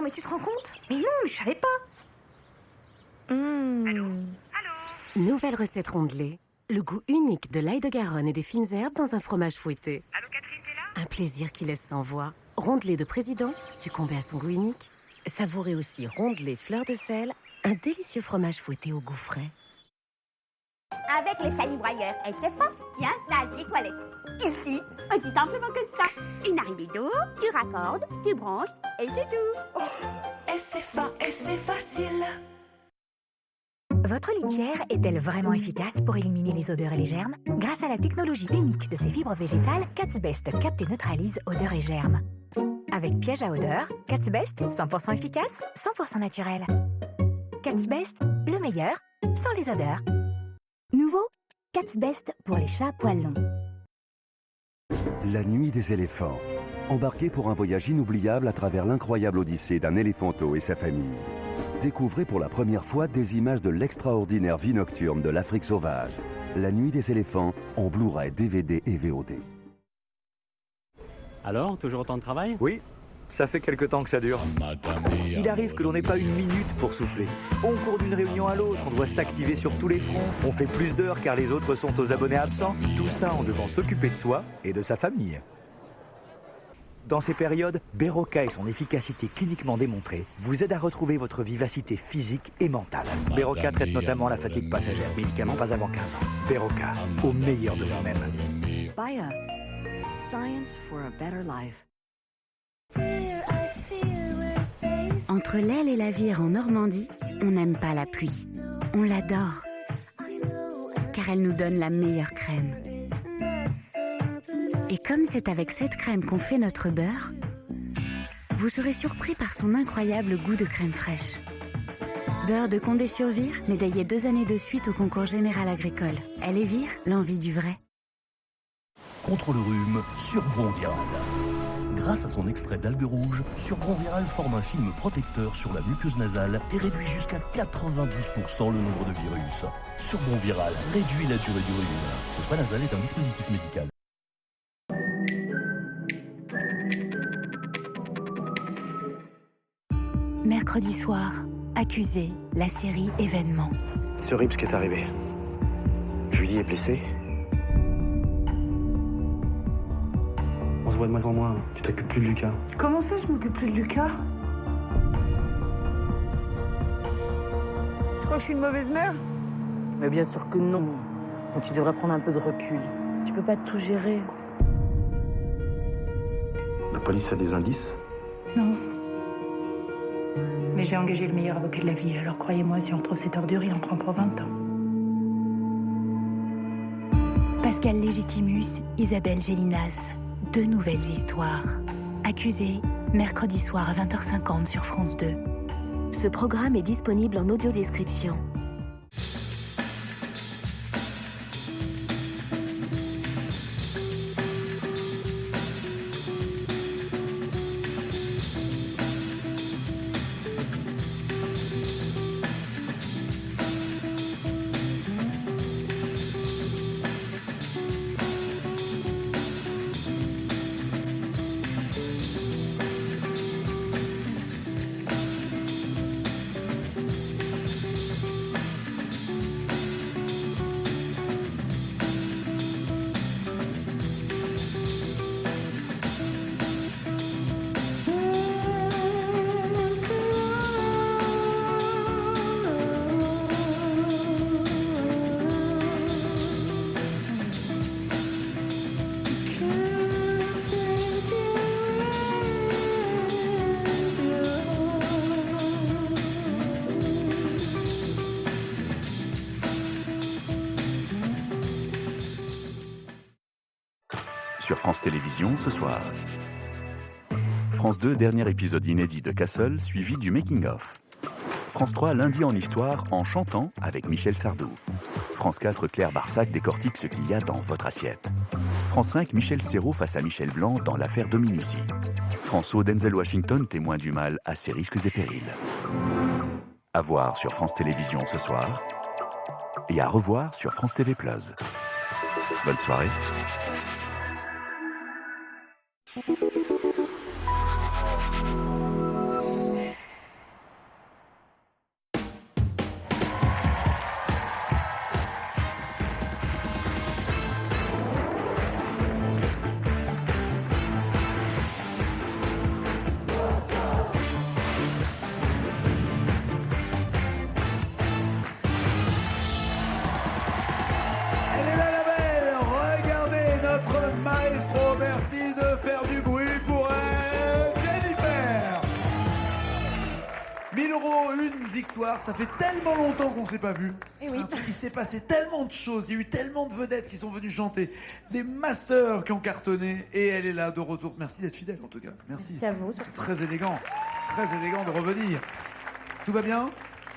mais tu te rends compte? Mais non, mais je savais pas. Allô? Nouvelle recette rondelée. Le goût unique de l'ail de Garonne et des fines herbes dans un fromage fouetté. Allô, Catherine, t'es là? Un plaisir qui laisse sans voix. Rondelé de président, succombé à son goût unique. Savourez aussi rondelé fleur de sel, un délicieux fromage fouetté au goût frais. Avec les salibroyeurs SFA qui installent des toilettes ici, aussi simplement que ça. Une arrivée d'eau, tu raccordes, tu branches et c'est tout. SFA, c'est facile. Votre litière est-elle vraiment efficace pour éliminer les odeurs et les germes? Grâce à la technologie unique de ses fibres végétales, Cat's Best capte et neutralise odeurs et germes. Avec piège à odeur, Cat's Best, 100% efficace, 100% naturel. Cat's Best, le meilleur, sans les odeurs. Nouveau, Cat's Best pour les chats poils longs. La nuit des éléphants. Embarquez pour un voyage inoubliable à travers l'incroyable odyssée d'un éléphanteau et sa famille. Découvrez pour la première fois des images de l'extraordinaire vie nocturne de l'Afrique sauvage. La nuit des éléphants en Blu-ray, DVD et VOD. Alors, toujours autant de travail? Oui, ça fait quelque temps que ça dure. Il arrive que l'on n'ait pas une minute pour souffler. On court d'une réunion à l'autre, on doit s'activer sur tous les fronts. On fait plus d'heures car les autres sont aux abonnés absents. Tout ça en devant s'occuper de soi et de sa famille. Dans ces périodes, Berocca et son efficacité cliniquement démontrée vous aident à retrouver votre vivacité physique et mentale. Berocca traite notamment la fatigue passagère, médicament pas avant 15 ans. Berocca, au meilleur de vous-même. Bayer. Science for a better life. Entre l'aile et la vire en Normandie, on n'aime pas la pluie. On l'adore. Car elle nous donne la meilleure crème. Et comme c'est avec cette crème qu'on fait notre beurre, vous serez surpris par son incroyable goût de crème fraîche. Beurre de Condé-sur-Vire, médaillé 2 années de suite au concours général agricole. Elle est Vire, l'envie du vrai. Contre le rhume, Surbron Viral. Grâce à son extrait d'algues rouges, Surbron Viral forme un film protecteur sur la muqueuse nasale et réduit jusqu'à 92% le nombre de virus. Surbron Viral réduit la durée du rhume. Ce spray nasal est un dispositif médical. Mercredi soir, Accusé, la série événement. C'est horrible ce qui est arrivé. Julie est blessée. On se voit de moins en moins. Tu t'occupes plus de Lucas. Comment ça, je m'occupe plus de Lucas? Tu crois que je suis une mauvaise mère? Mais bien sûr que non. Mais tu devrais prendre un peu de recul. Tu peux pas tout gérer. La police a des indices? Non. Mais j'ai engagé le meilleur avocat de la ville, alors croyez-moi, si on retrouve cette ordure, il en prend pour 20 ans. Pascal Légitimus, Isabelle Gélinas. 2 nouvelles histoires. Accusé, mercredi soir à 20h50 sur France 2. Ce programme est disponible en audio-description. Sur France Télévisions ce soir. France 2, dernier épisode inédit de Castle, suivi du making-of. France 3, lundi en histoire, en chantant avec Michel Sardou. France 4, Claire Barsac décortique ce qu'il y a dans votre assiette. France 5, Michel Serrault face à Michel Blanc dans l'affaire Dominici. France O, Denzel Washington, témoin du mal à ses risques et périls. À voir sur France Télévisions ce soir et à revoir sur France TV+. Bonne soirée. victoire. Ça fait tellement longtemps qu'on s'est pas vu. Eh oui. Il s'est passé tellement de choses. Il y a eu tellement de vedettes qui sont venues chanter. Des masters qui ont cartonné. Et elle est là de retour. Merci d'être fidèle en tout cas. Merci. C'est à vous. C'est très élégant. Très élégant de revenir. Tout va bien?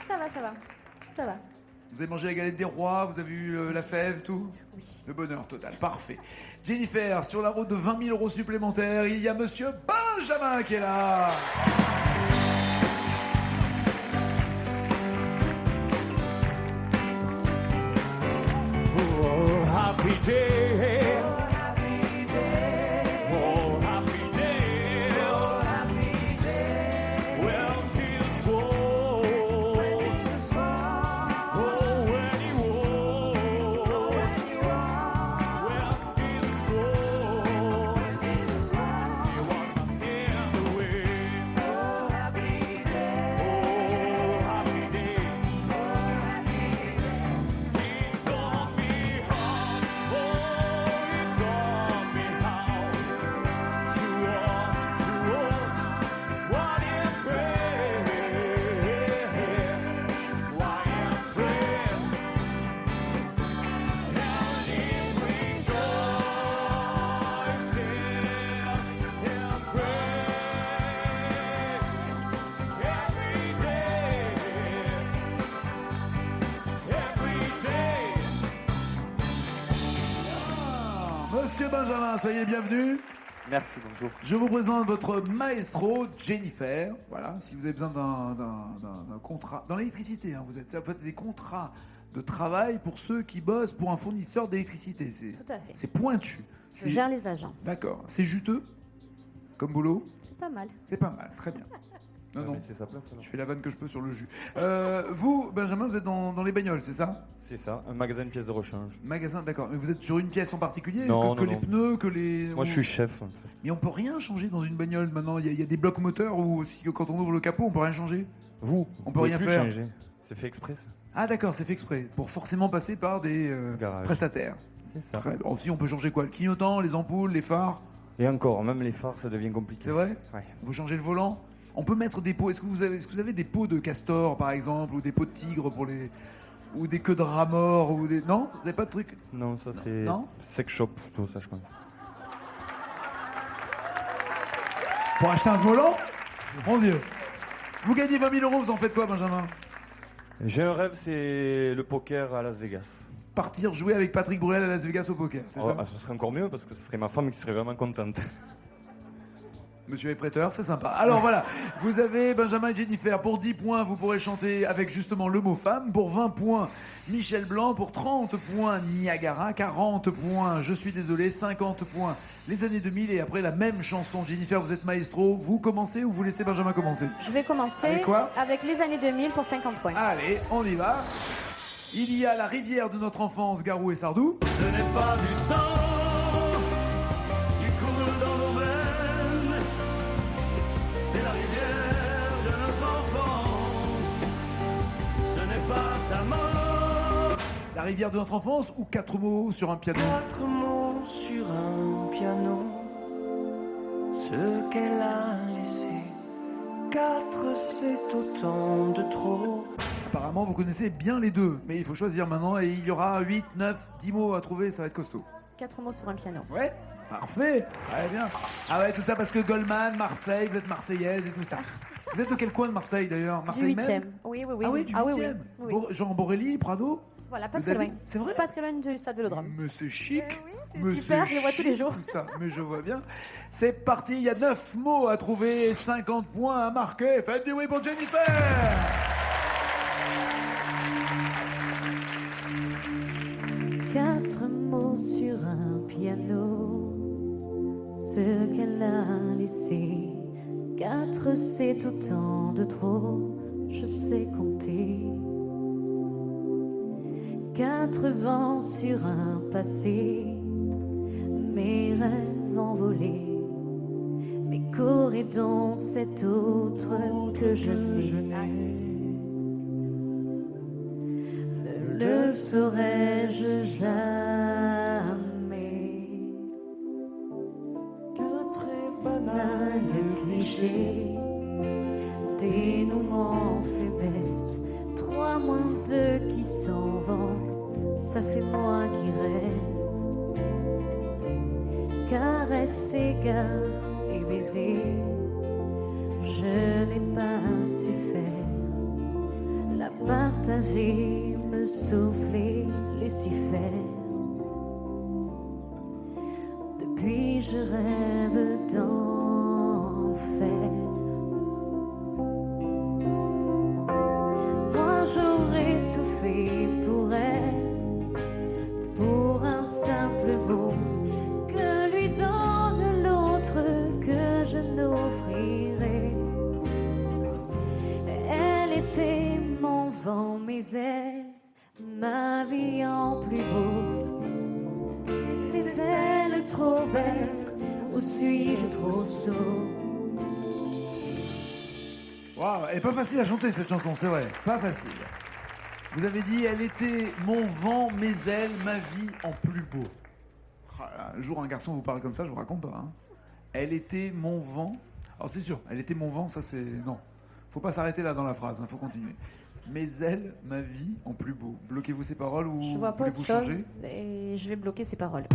Ça va, ça va. Ça va. Vous avez mangé la galette des rois, vous avez eu la fève, tout? Oui. Le bonheur total, parfait. Jennifer, sur la route de 20 000 € supplémentaires, il y a Monsieur Benjamin qui est là. Oh, happy day. Oh, happy day. Oh, happy day. Oh, happy day. Well, feels so. When Jesus walked. Oh, when he walked. Oh, when he walked. Well, feels so. When Jesus walked. He walked my sin away. Oh, happy day. Oh, happy day. Oh, happy day. He's gonna be home. Oh, he taught me how to watch what he prayed, why he prayed, and he rejoiced in praise every day, every day. Monsieur Benjamin, soyez bienvenu. Merci, bonjour. Je vous présente votre maestro, Jennifer. Voilà, si vous avez besoin d'un contrat, dans l'électricité, hein, vous faites des contrats de travail pour ceux qui bossent pour un fournisseur d'électricité. Tout à fait. C'est pointu. Je gère les agents. D'accord. C'est juteux comme boulot? C'est pas mal. C'est pas mal, très bien. Non, non, c'est sa place, alors. je fais la vanne que je peux sur le jus. Vous, Benjamin, vous êtes dans les bagnoles, c'est ça? C'est ça, un magasin de pièces de rechange. Magasin, d'accord. Mais vous êtes sur une pièce en particulier? Non, que non, les non. pneus, que les... Moi, je suis chef, en fait. Mais on peut rien changer dans une bagnole maintenant. Il y a des blocs moteurs où aussi, quand on ouvre le capot, on peut rien changer. Vous, On peut pouvez rien plus faire. changer. C'est fait exprès, ça. Ah d'accord, c'est fait exprès. Pour forcément passer par des Garage. prestataires. C'est ça. Très bien. Aussi, on peut changer quoi? Le clignotant, les ampoules, les phares? Et encore, même les phares, ça devient compliqué. C'est vrai? Ouais. On peut changer le volant? On peut mettre des pots. Est-ce que vous avez des pots de castor, par exemple, ou des pots de tigre pour les... ou des queues de rat mort, ou des... Non? Vous n'avez pas de truc? Non, ça c'est Non sex shop, tout ça, je pense. Pour acheter un volant? Mon Dieu. Vous gagnez 20 000 €, vous en faites quoi, Benjamin? J'ai un rêve, c'est le poker à Las Vegas. Partir jouer avec Patrick Bruel à Las Vegas au poker, c'est ça? Ce serait encore mieux parce que ce serait ma femme qui serait vraiment contente. Monsieur est prêteur, c'est sympa. Alors voilà, vous avez Benjamin et Jennifer. Pour 10 points, vous pourrez chanter avec justement le mot femme. Pour 20 points, Michel Blanc. Pour 30 points, Niagara. 40 points, Je suis désolé. 50 points, les années 2000. Et après la même chanson. Jennifer, vous êtes maestro. Vous commencez ou vous laissez Benjamin commencer? Je vais commencer Avec quoi? avec les années 2000 pour 50 points. Allez, on y va. Il y a la rivière de notre enfance, Garou et Sardou. Ce n'est pas du sang qui coule dans nos veines, c'est la rivière de notre enfance. Ce n'est pas sa mort. La rivière de notre enfance ou 4 mots sur un piano? 4 mots sur un piano, ce qu'elle a laissé. 4, c'est autant de trop. Apparemment, vous connaissez bien les deux. Mais il faut choisir maintenant et il y aura 8, 9, 10 mots à trouver. Ça va être costaud. 4 mots sur un piano. Ouais, parfait, très bien. Ah ouais, tout ça parce que Goldman, Marseille, vous êtes marseillaise et tout ça. Vous êtes de quel coin de Marseille d'ailleurs? Marseille Du 8e. même? Oui, oui, oui. Ah oui, du 8e. oui, oui. Jean Borelli, Prado? Voilà, pas Vous très avez- loin. C'est vrai? Pas très loin du stade Vélodrome. Mais c'est chic. c'est Mais super, c'est je le vois tous les chic, jours. tout ça. Mais je vois bien. C'est parti, il y a 9 mots à trouver, 50 points à marquer. Faites du oui pour Jennifer. Quatre mots sur un piano, ce qu'elle a laissé. 4, c'est autant de trop, je sais compter. 4 vents sur un passé, mes rêves envolés. Mais qu'aurait donc cet autre que je n'ai? Ne le saurais-je jamais. 4 banal cliché, dénouement funeste. fond, ça fait moi qui reste. Caresse, égard et baiser, je n'ai pas su faire. La partager, me souffler, Lucifer. Depuis je rêve d'enfer. Moi j'aurais tout fait pour elle, pour un simple mot que lui donne l'autre que je n'offrirai. Elle était mon vent, mes ailes, ma vie en plus beau. Était-elle trop belle ou suis-je trop sot? Waouh, elle est pas facile à chanter cette chanson, c'est vrai, pas facile. Vous avez dit, elle était mon vent, mes ailes, ma vie en plus beau. Un jour, un garçon vous parle comme ça, je vous raconte pas. Hein. Elle était mon vent. Alors c'est sûr, elle était mon vent, ça c'est... Non, faut pas s'arrêter là dans la phrase, hein, faut continuer. Mes ailes, ma vie en plus beau. Bloquez-vous ces paroles ou Je vois pas voulez-vous autre chose changer? et je vais bloquer ces paroles.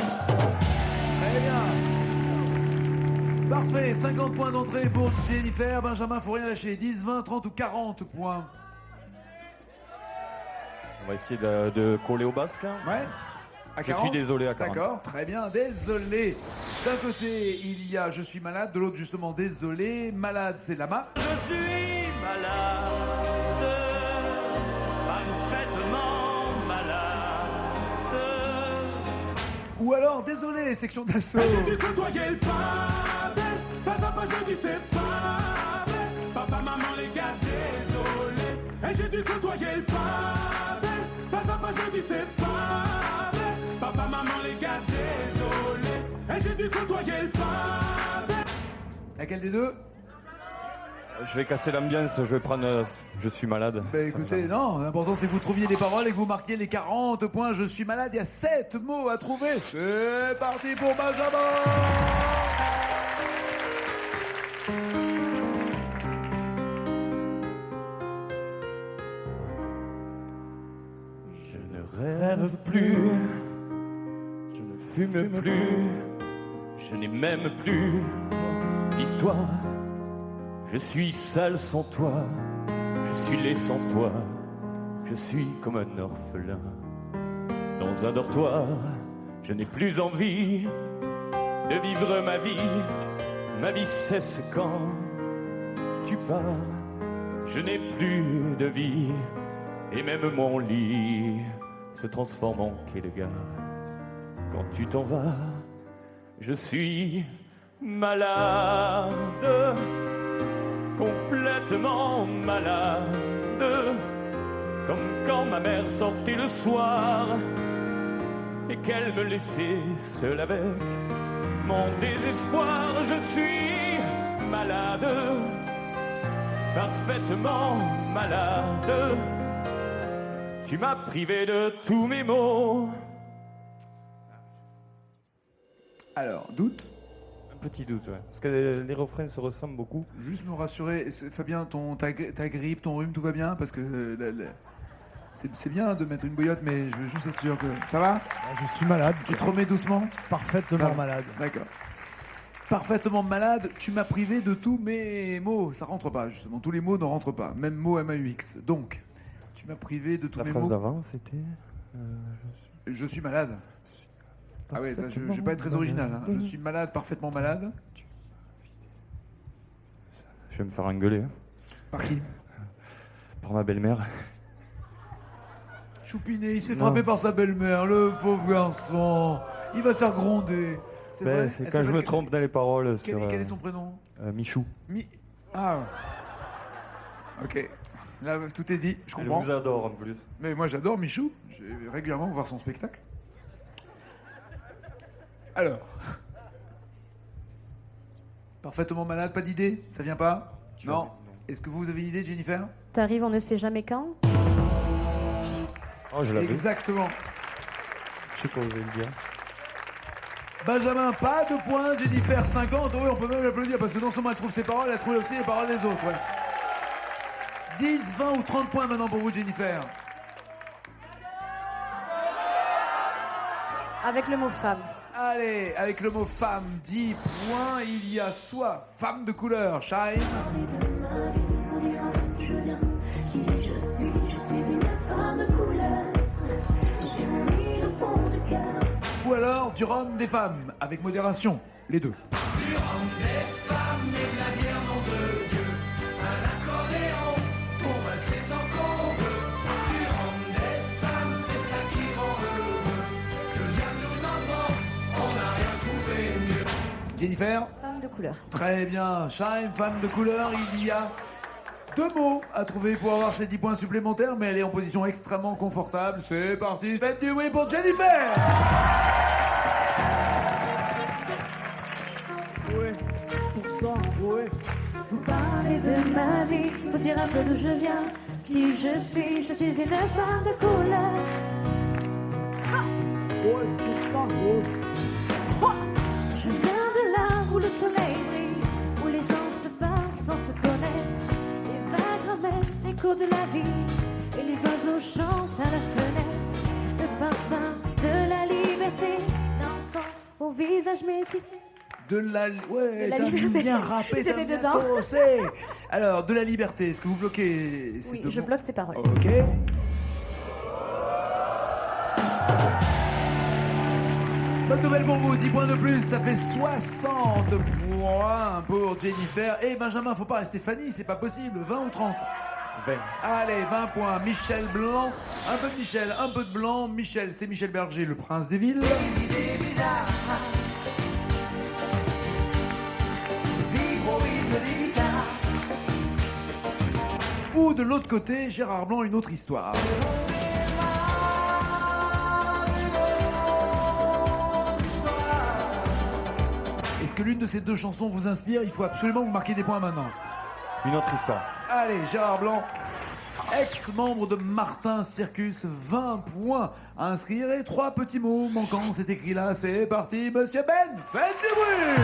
Très bien. Parfait, 50 points d'entrée pour Jennifer. Benjamin, faut rien lâcher. 10, 20, 30 ou 40 points. On va essayer de coller au basque. Hein. Ouais. À Je 40? suis désolé à 40. D'accord, très bien, désolé. D'un côté, il y a je suis malade, de l'autre, justement, désolé. Malade, c'est Lama. Je suis malade, parfaitement malade. Ou alors, désolé, section d'assaut. J'ai dû côtoyer le pavé, pas à pas je dis c'est pas vrai. Papa, maman, les gars, désolé. Et j'ai dû côtoyer le pavé, pas à pas je dis c'est pas vrai. Papa, maman, les gars, désolé. Et j'ai dû côtoyer le pavé. Laquelle des deux? Je vais casser l'ambiance, je vais prendre Je suis malade. Bah écoutez, non, l'important c'est que vous trouviez les paroles et que vous marquiez les 40 points. Je suis malade, il y a 7 mots à trouver. C'est parti pour Benjamin. Je ne rêve plus, je ne fume plus, je n'ai même plus d'histoire. Je suis sale sans toi, je suis laid sans toi, je suis comme un orphelin. Dans un dortoir, je n'ai plus envie de vivre ma vie cesse quand tu pars. Je n'ai plus de vie, et même mon lit se transforme en quai de gare. Quand tu t'en vas, je suis malade. Complètement malade, comme quand ma mère sortait le soir et qu'elle me laissait seule avec mon désespoir. Je suis malade, parfaitement malade. Tu m'as privé de tous mes maux. Alors, doute? Petit doute, ouais. Parce que les refrains se ressemblent beaucoup. Juste me rassurer, Fabien, ta grippe, ton rhume, tout va bien? Parce que c'est bien de mettre une bouillotte, mais je veux juste être sûr que... Ça va? Je suis malade. Tu te remets doucement? Parfaitement malade. D'accord. Parfaitement malade, tu m'as privé de tous mes mots. Ça rentre pas, justement. Tous les mots ne rentrent pas. Même mot MAUX. Donc, tu m'as privé de tous mes mots. La phrase d'avant, c'était... Je suis malade. Ah ouais, ça, je vais pas être très original. Hein. Je suis malade, parfaitement malade. Je vais me faire engueuler. Hein. Par qui? Par ma belle-mère. Choupinet, il s'est frappé par sa belle-mère, le pauvre garçon. Il va se faire gronder. C'est vrai? C'est quand je me trompe dans les paroles. Quel est son prénom? Michou. Ah ouais. Ok. Là, tout est dit, je comprends. Elle vous adore en plus. Mais moi, j'adore Michou. Je vais régulièrement voir son spectacle. Alors. Parfaitement malade, pas d'idée? Ça vient pas? Non. Est-ce que vous avez une idée, Jennifer? T'arrives, on ne sait jamais quand. Oh, je l'avais. Exactement. Je sais quoi vous allez le dire. Benjamin, pas de points. Jennifer, 50. Oui, on peut même l'applaudir parce que non seulement elle trouve ses paroles, elle trouve aussi les paroles des autres. Ouais. 10, 20 ou 30 points maintenant pour vous, Jennifer. Avec le mot femme. Allez, avec le mot femme, 10 points. Il y a soit femme de couleur, Shine. Je suis une femme de couleur. J'ai mis le fond du cœur. Ou alors du rhum des femmes, avec modération, les deux. Du rhum des femmes et de la bière, nom de Dieu. Un accordéon pour valser tant qu'on veut. Du rhum des femmes, c'est ça qui rend heureux. Que le diable nous emporte, on n'a rien trouvé mieux. Jennifer. Femme de couleur. Très bien. Shine, femme de couleur, il y a 2 mots à trouver pour avoir ces 10 points supplémentaires, mais elle est en position extrêmement confortable. C'est parti, faites du bruit pour Jennifer. Ouais, c'est pour ça, ouais. Vous parlez de ma vie, vous dire un peu d'où je viens, qui je suis une femme de couleur. Ouais, c'est pour ça, ouais. Je viens de là où le soleil brille, où les gens se parlent sans se connaître. Les vagues ramènent l'écho de la vie, et les oiseaux chantent à la fenêtre. Le parfum de la liberté, d'enfant au visage métissé. De la... Ouais, De la t'as liberté. bien rappé, ça J'étais vient dedans. tosser. Alors, de la liberté, est-ce que vous bloquez ces Oui, deux je mots? bloque ces paroles. Ok. Bonne nouvelle pour vous, 10 points de plus, ça fait 60 points pour Jennifer. Et Benjamin, faut pas rester Fanny, c'est pas possible, 20 ou 30? 20. Allez, 20 points. Michel Blanc, un peu de Michel, un peu de Blanc. Michel, c'est Michel Berger, le prince des villes. Des idées bizarres. Vibre au rythme des guitares. Ou de l'autre côté, Gérard Blanc, une autre histoire. Est-ce que l'une de ces deux chansons vous inspire? Il faut absolument vous marquer des points maintenant. Une autre histoire. Allez, Gérard Blanc, ex-membre de Martin Circus, 20 points à inscrire et 3 petits mots manquants. C'est écrit là, c'est parti, Monsieur Ben, faites du bruit!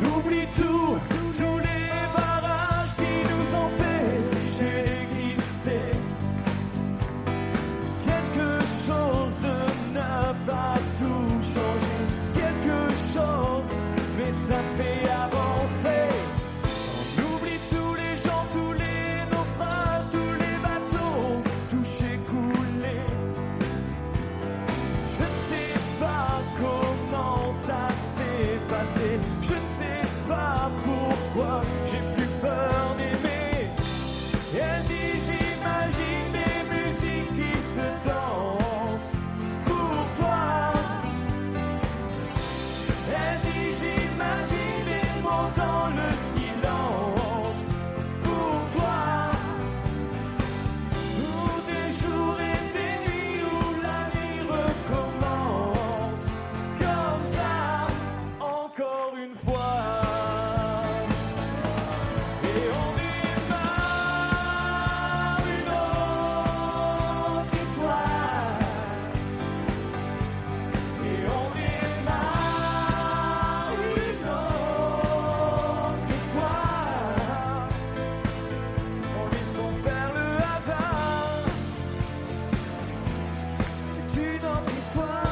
N'oublie tout, tous les barrages qui nous empêchent d'exister. Quelque chose de neuf a tout changé. Quelque chose, mais ça me fait avancer. On oublie tous les gens, tous les naufrages, tous les bateaux touchés, coulés. Je ne sais pas comment ça s'est passé. Je ne sais pas pourquoi j'ai plus peur d'aimer. Elle dit j'imagine des musiques qui se dansent pour toi. Elle dit j'imagine des mots dans le silence pour toi. Ou des jours et des nuits où la nuit recommence comme ça encore une fois. Et on démarre une autre histoire. Et on démarre une autre histoire. En laissant faire le hasard. C'est une autre histoire.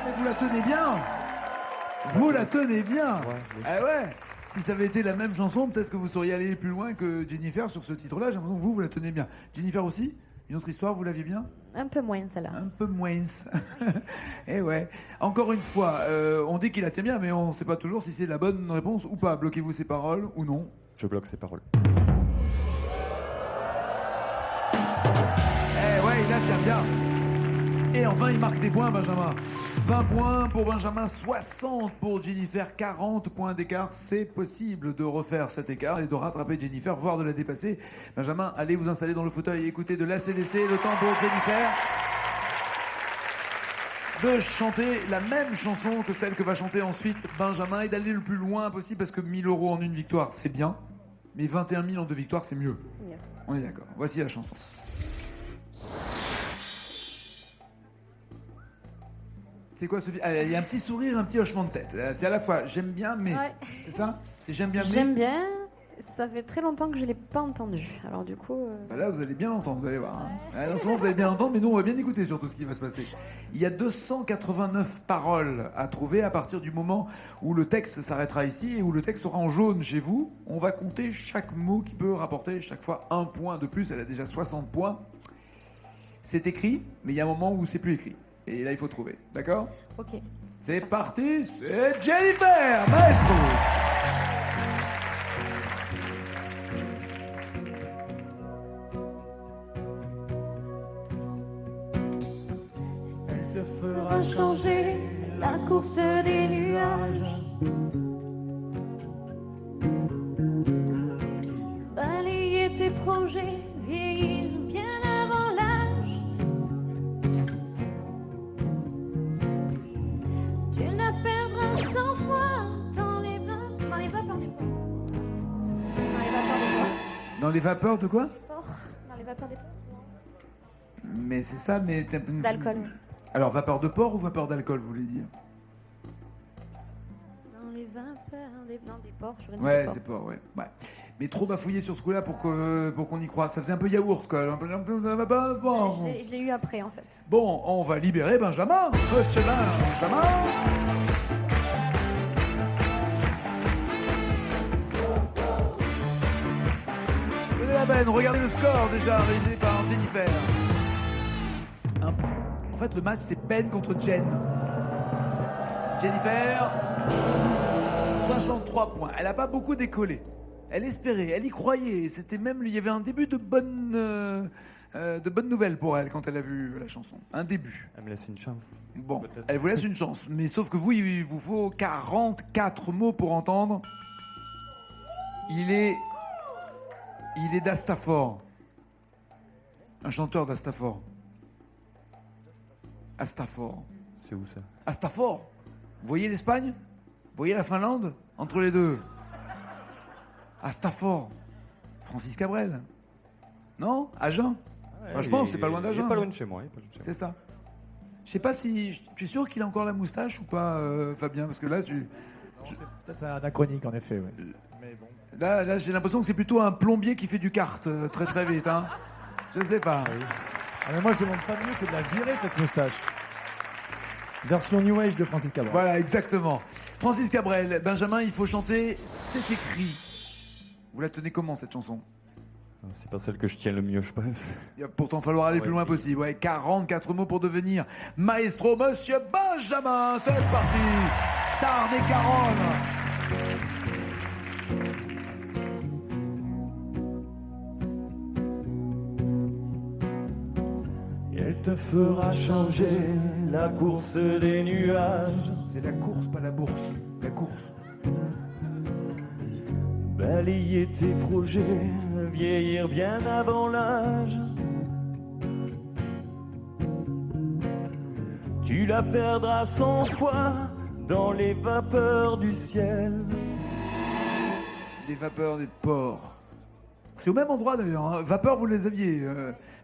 Mais vous la tenez bien! Vous la tenez bien! Ah ouais! Si ça avait été la même chanson, peut-être que vous seriez allé plus loin que Jennifer sur ce titre-là. J'ai l'impression que vous la tenez bien. Jennifer aussi? Une autre histoire, vous l'aviez bien? Un peu moins, celle-là. Un peu moins. Eh ouais. Encore une fois, on dit qu'il la tient bien, mais on ne sait pas toujours si c'est la bonne réponse ou pas. Bloquez-vous ces paroles ou non? Je bloque ces paroles. Eh ouais, il la tient bien. Et enfin, il marque des points, Benjamin. 20 points pour Benjamin, 60 pour Jennifer, 40 points d'écart. C'est possible de refaire cet écart et de rattraper Jennifer, voire de la dépasser. Benjamin, allez vous installer dans le fauteuil et écoutez de l'ACDC. Le temps pour Jennifer de chanter la même chanson que celle que va chanter ensuite Benjamin et d'aller le plus loin possible parce que 1000 € en une victoire, c'est bien. Mais 21 000 en 2 victoires, c'est mieux. C'est mieux. On est d'accord. Voici la chanson. C'est quoi ce... Ah, il y a un petit sourire, un petit hochement de tête. C'est à la fois j'aime bien, mais... Ouais. C'est ça? C'est j'aime bien, mais... J'aime bien. Ça fait très longtemps que je l'ai pas entendu. Alors du coup... Bah là, vous allez bien l'entendre, vous allez voir. Non seulement vous allez bien l'entendre, mais nous, on va bien écouter sur tout ce qui va se passer. Il y a 289 paroles à trouver à partir du moment où le texte s'arrêtera ici et où le texte sera en jaune chez vous. On va compter chaque mot qui peut rapporter chaque fois 1 point de plus. Elle a déjà 60 points. C'est écrit, mais il y a un moment où c'est plus écrit. Et là, il faut trouver. D'accord? Ok. C'est parti, c'est Jennifer, maestro. Fera changer la course des nuages. Balayer tes projets, vieillir bien avant l'âge. Tu la perdras 100 fois dans les vapeurs des ports. Dans les vapeurs de quoi? Dans les vapeurs des ports. Mais c'est ça, mais... D'alcool. Alors, vapeur de porc ou vapeur d'alcool, vous voulez dire? Dans les vapeurs des ports. Je Ouais, c'est porc, ouais. Mais trop bafouillé sur ce coup-là pour qu'on y croie. Ça faisait un peu yaourt, quoi. Je l'ai eu après, en fait. Bon, on va libérer Benjamin. Monsieur Benjamin. Venez la benne, regardez le score déjà réalisé par Jennifer. En fait, le match, c'est Ben contre Jen. Jennifer, 63 points. Elle n'a pas beaucoup décollé. Elle espérait, elle y croyait. C'était même, il y avait un début de bonnes nouvelles pour elle quand elle a vu la chanson. Un début. Elle me laisse une chance. Bon, elle vous laisse une chance. Mais sauf que vous, il vous faut 44 mots pour entendre. Il est d'Astafor. Un chanteur d'Astafor. Astafor. C'est où ça? Astafor. Vous voyez l'Espagne? Vous voyez la Finlande? Entre les deux. Astafor. Francis Cabrel. Non? Agen? Franchement, c'est pas loin d'Agen. Il est pas loin de chez moi. C'est ça. Je sais pas si... Tu es sûr qu'il a encore la moustache ou pas, Fabien? Parce que là, tu... C'est peut-être anachronique, en effet, ouais. Mais bon. Là j'ai l'impression que c'est plutôt un plombier qui fait du kart très très vite. Hein. Je sais pas. Oui. Ah, mais moi, je demande pas mieux que de la virer, cette moustache. Version New Age de Francis Cabrel. Voilà, exactement. Francis Cabrel, Benjamin, il faut chanter C'est écrit. Vous la tenez comment, cette chanson? C'est pas celle que je tiens le mieux, je pense. Il va pourtant falloir aller le plus loin possible. Ouais, 44 mots pour devenir maestro, monsieur Benjamin. C'est parti. Tarn et Garonne. Elle te fera changer la course des nuages. C'est la course, pas la bourse. La course. Balayer tes projets, vieillir bien avant l'âge. Tu la perdras 100 fois dans les vapeurs du ciel. Les vapeurs des ports. C'est au même endroit d'ailleurs. Hein. Vapeurs, vous les aviez.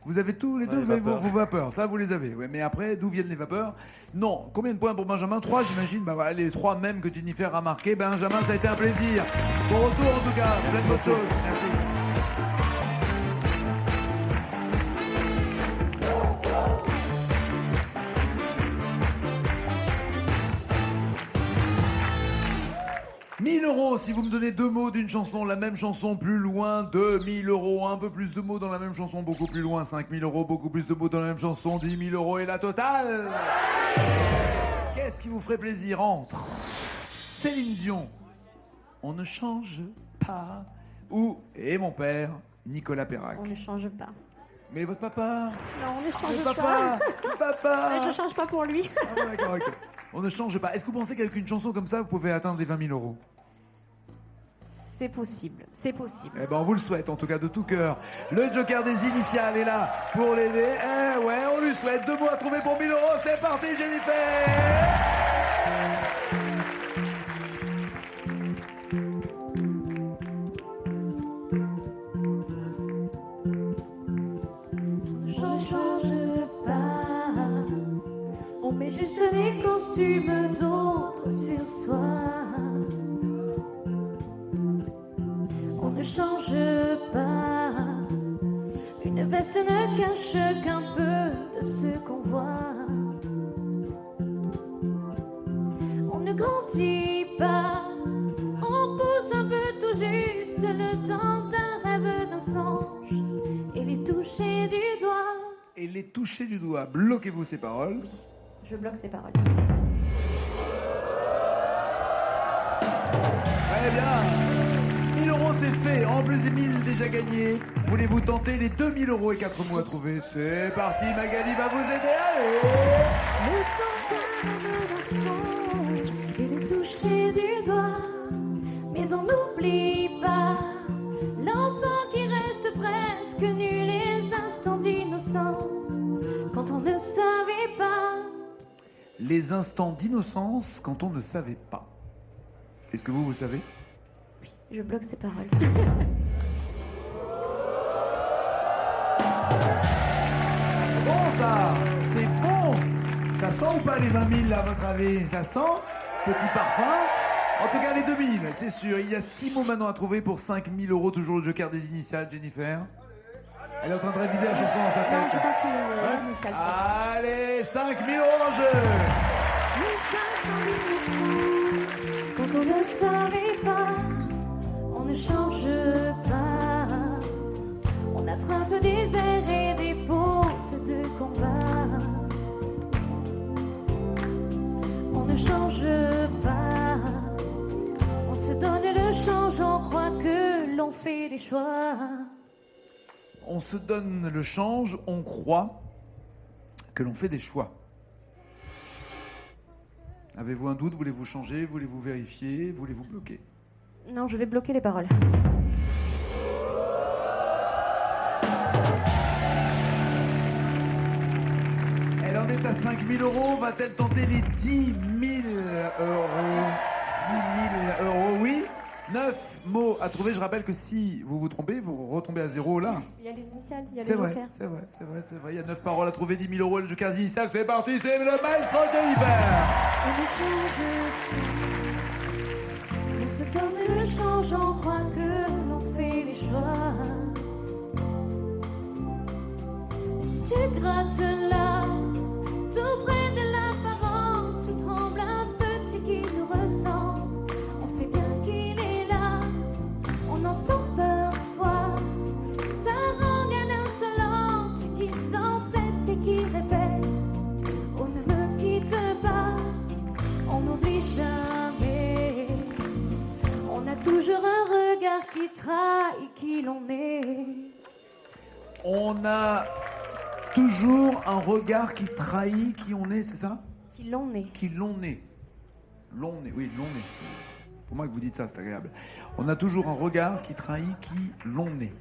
Vous avez tous les deux, vous avez vos vapeurs. Ça, vous les avez. Ouais, mais après, d'où viennent les vapeurs? Non. Combien de points pour Benjamin? 3, j'imagine. Bah voilà, les 3 mêmes que Jennifer a marqué. Benjamin, ça a été un plaisir. Bon retour en tout cas. Plein de bonnes choses. Merci. €1000 si vous me donnez 2 mots d'une chanson, la même chanson plus loin, 2000 €, un peu plus de mots dans la même chanson, beaucoup plus loin, 5000 €, beaucoup plus de mots dans la même chanson, 10 000 € et la totale. Qu'est-ce qui vous ferait plaisir entre Céline Dion, On ne change pas, ou, et mon père, Nicolas Perrac? On ne change pas. Mais votre papa? Non, on ne change papa, pas. Papa. Mais je change pas pour lui. Ah bon, d'accord, ok. On ne change pas. Est-ce que vous pensez qu'avec une chanson comme ça, vous pouvez atteindre les 20 000 €? C'est possible, c'est possible. Eh ben, on vous le souhaite, en tout cas, de tout cœur. Le Joker des initiales est là pour l'aider. Eh ouais, on lui souhaite 2 mots à trouver pour 1000 €. C'est parti, Jennifer! Je ne change pas. On met juste les costumes coutumes d'autres sur soi. On ne change pas. Une veste ne cache qu'un peu de ce qu'on voit. On ne grandit pas. On pousse un peu tout juste le temps d'un rêve d'un songe et les toucher du doigt. Et les toucher du doigt. Bloquez-vous ces paroles. Oui, je bloque ces paroles. Très bien. 1000 euros, c'est fait. En plus des 1000 déjà gagnés. Voulez-vous tenter les 2000 euros et 4 mots à trouver? C'est parti, Magali va vous aider. Allez. Le temps d'un rêve d'un songe et les toucher du doigt. Mais on n'oublie pas l'enfant qui reste presque nu, les instants d'innocence quand on ne savait pas. Les instants d'innocence quand on ne savait pas. Est-ce que vous savez? Je bloque ces paroles. C'est bon ça. C'est bon. Ça sent ou pas les 20 000 là, à votre avis? Ça sent? Petit parfum. En tout cas, les 2000, c'est sûr. Il y a 6 mots maintenant à trouver pour 5 000 euros. Toujours le joker des initiales, Jennifer. Elle est en train de réviser la chanson dans sa tête. Non, je continue. Ouais. Les initiales. Allez, 5 000 euros en jeu. Les instants d'innocence quand on ne savait pas, on ne change pas. On attrape des airs et des poses de combat. On ne change pas. On se donne le change, on croit que l'on fait des choix. On se donne le change, on croit que l'on fait des choix. Avez-vous un doute? Voulez-vous changer? Voulez-vous vérifier? Voulez-vous bloquer? Non, je vais bloquer les paroles. Elle en est à 5 000 euros. Va-t-elle tenter les 10 000 euros? 10 000 euros, oui. 9 mots à trouver. Je rappelle que si vous vous trompez, vous retombez à zéro là. Il y a les initiales, il y a les C'est vrai, jokers. c'est vrai, c'est vrai, c'est vrai. Il y a 9 paroles à trouver, 10 000 euros. Le joker initial, c'est parti, c'est le maestro Jennifer. On ne change pas. On se donne le change, on croit que l'on fait des choix. Si tu grattes là, tout près de l'apparence, tremble un petit qui nous ressemble. On sait bien qu'il est là, on entend parfois sa rengaine insolente qui s'entête et qui répète: on ne me quitte pas, on n'oublie jamais. On a toujours un regard qui trahit qui l'on est. On a toujours un regard qui trahit qui on est, c'est ça? Qui l'on est. Qui l'on est. L'on est, oui, l'on est. C'est pour moi que vous dites ça, c'est agréable. On a toujours un regard qui trahit qui l'on est.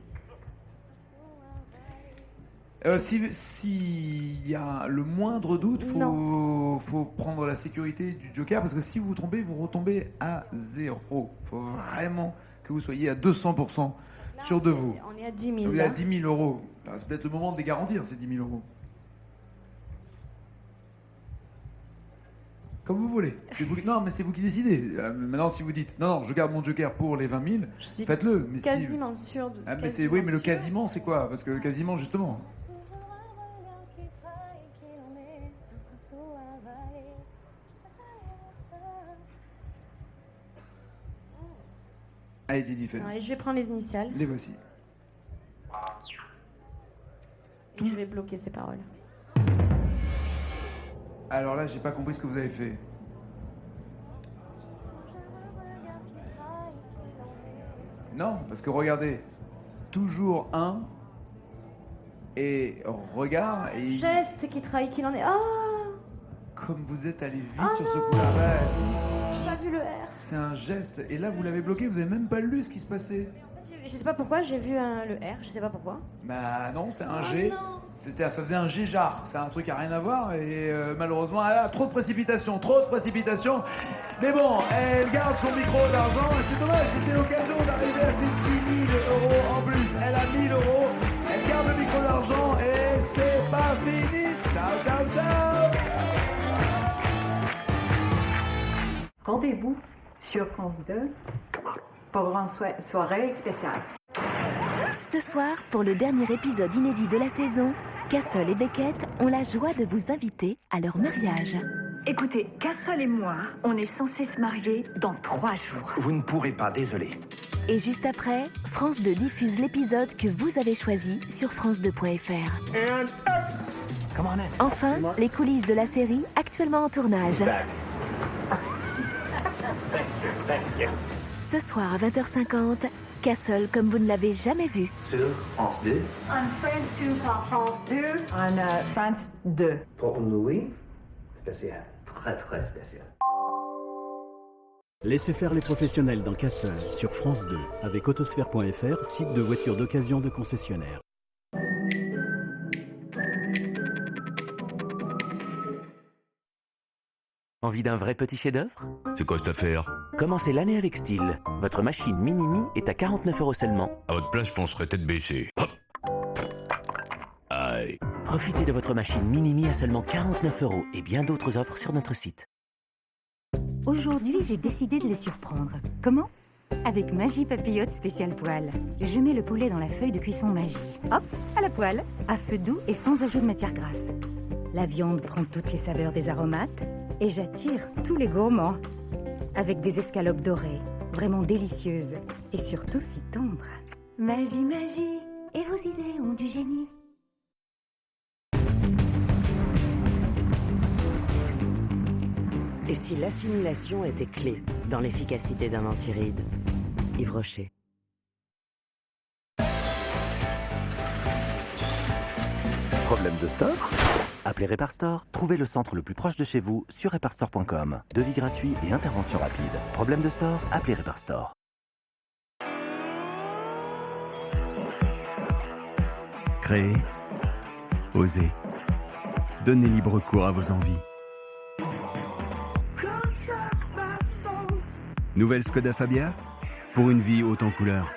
S'il y a le moindre doute, faut prendre la sécurité du joker, parce que si vous vous trompez, vous retombez à 0. Il faut vraiment que vous soyez à 200% sûr de vous. On est à 10 000. Vous êtes là. à 10 000 euros. C'est peut-être le moment de les garantir, ces 10 000 euros. Comme vous voulez. Non, mais c'est vous qui décidez. Maintenant, si vous dites non, je garde mon joker pour les 20 000, faites-le. Mais Quasiment sûr de. mais c'est oui, mais le quasiment, c'est quoi? Parce que le quasiment, justement. Allez, Jennifer. Allez, je vais prendre les initiales. Les voici. Et je vais bloquer ces paroles. Alors là, j'ai pas compris ce que vous avez fait. Non, parce que regardez, toujours un et regard et Geste qui trahit qui l'en est. Ah, comme vous êtes allé vite sur ce coup-là, bah, si. j'ai pas vu le R. C'est un geste et là vous l'avez bloqué, vous avez même pas lu ce qui se passait. Je sais pas pourquoi, j'ai vu le R, je sais pas pourquoi. Bah non, c'était un G. Ça faisait un G-jar, c'est un truc à rien à voir et malheureusement, trop de précipitation. Mais bon, elle garde son micro d'argent et c'est dommage, c'était l'occasion d'arriver à ses 10 000 euros en plus. Elle a 1000 euros, elle garde le micro d'argent et c'est pas fini. Ciao, ciao, ciao. Rendez-vous sur France 2 pour une soirée spéciale. Ce soir, pour le dernier épisode inédit de la saison, Cassel et Beckett ont la joie de vous inviter à leur mariage. Écoutez, Cassel et moi, on est censés se marier dans 3 jours. Vous ne pourrez pas, désolé. Et juste après, France 2 diffuse l'épisode que vous avez choisi sur france2.fr. Enfin, les coulisses de la série actuellement en tournage. Ce soir à 20h50, Cassel comme vous ne l'avez jamais vu. Sur France 2. On France 2 sur France 2. On France 2. Pour Louis, spécial. Très très spécial. Laissez faire les professionnels dans Cassel sur France 2 avec autosphère.fr, site de voitures d'occasion de concessionnaires. Envie d'un vrai petit chef-d'œuvre? C'est quoi cette affaire? Commencez l'année avec style. Votre machine Minimi est à 49 € seulement. À votre place, je foncerais tête baissée. Hop. Aïe. Profitez de votre machine Minimi à seulement 49 € et bien d'autres offres sur notre site. Aujourd'hui, j'ai décidé de les surprendre. Comment? Avec Magie Papillote spécial poêle. Je mets le poulet dans la feuille de cuisson Magie. Hop, à la poêle, à feu doux et sans ajout de matière grasse. La viande prend toutes les saveurs des aromates et j'attire tous les gourmands. Avec des escalopes dorées, vraiment délicieuses et surtout si tendres. Magie, magie, et vos idées ont du génie. Et si l'assimilation était clé dans l'efficacité d'un antiride? Yves Rocher. Problème de store? Appelez Reparstore. Trouvez le centre le plus proche de chez vous sur reparstore.com. Devis gratuit et intervention rapide. Problème de store? Appelez Reparstore. Créer, oser, donner libre cours à vos envies. Nouvelle Skoda Fabia? Pour une vie haute en couleurs.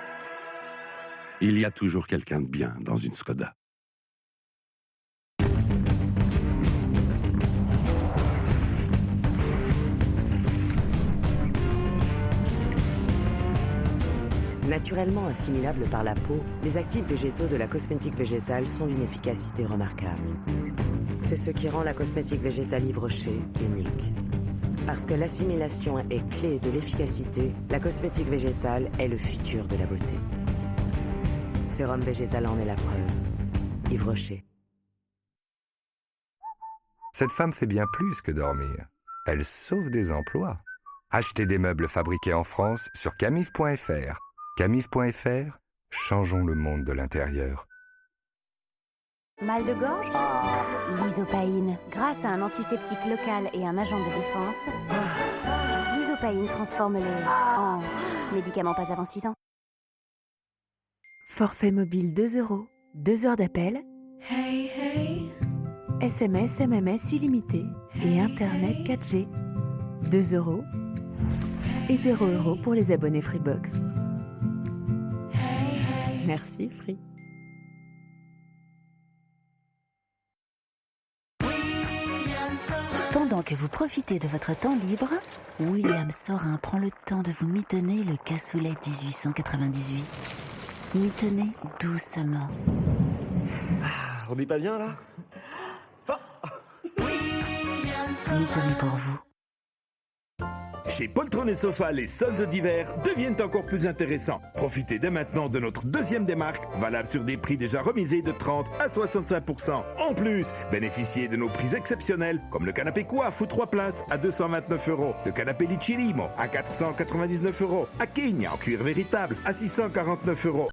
Il y a toujours quelqu'un de bien dans une Skoda. Naturellement assimilables par la peau, les actifs végétaux de la cosmétique végétale sont d'une efficacité remarquable. C'est ce qui rend la cosmétique végétale Yves Rocher unique. Parce que l'assimilation est clé de l'efficacité, la cosmétique végétale est le futur de la beauté. Sérum végétal en est la preuve. Yves Rocher. Cette femme fait bien plus que dormir. Elle sauve des emplois. Achetez des meubles fabriqués en France sur camif.fr. Camif.fr, changeons le monde de l'intérieur. Mal de gorge? L'isopaïne. Grâce à un antiseptique local et un agent de défense, l'isopaïne transforme les en médicaments pas avant 6 ans. Forfait mobile 2 €, 2 heures d'appel, SMS, MMS illimité et Internet 4G. 2 € et 0 € pour les abonnés Freebox. Merci Free. Pendant que vous profitez de votre temps libre, William Sorin prend le temps de vous mitonner le cassoulet 1898. Mitonnez doucement. On n'est pas bien là? Mitonnez pour vous. Chez Poltron et Sofa, les soldes d'hiver deviennent encore plus intéressants. Profitez dès maintenant de notre deuxième démarque, valable sur des prix déjà remisés de 30 à 65%. En plus, bénéficiez de nos prix exceptionnels, comme le canapé coiffe ou 3 places à 229 €, le canapé Licci Limo à 499 €, à King en cuir véritable à 649 €.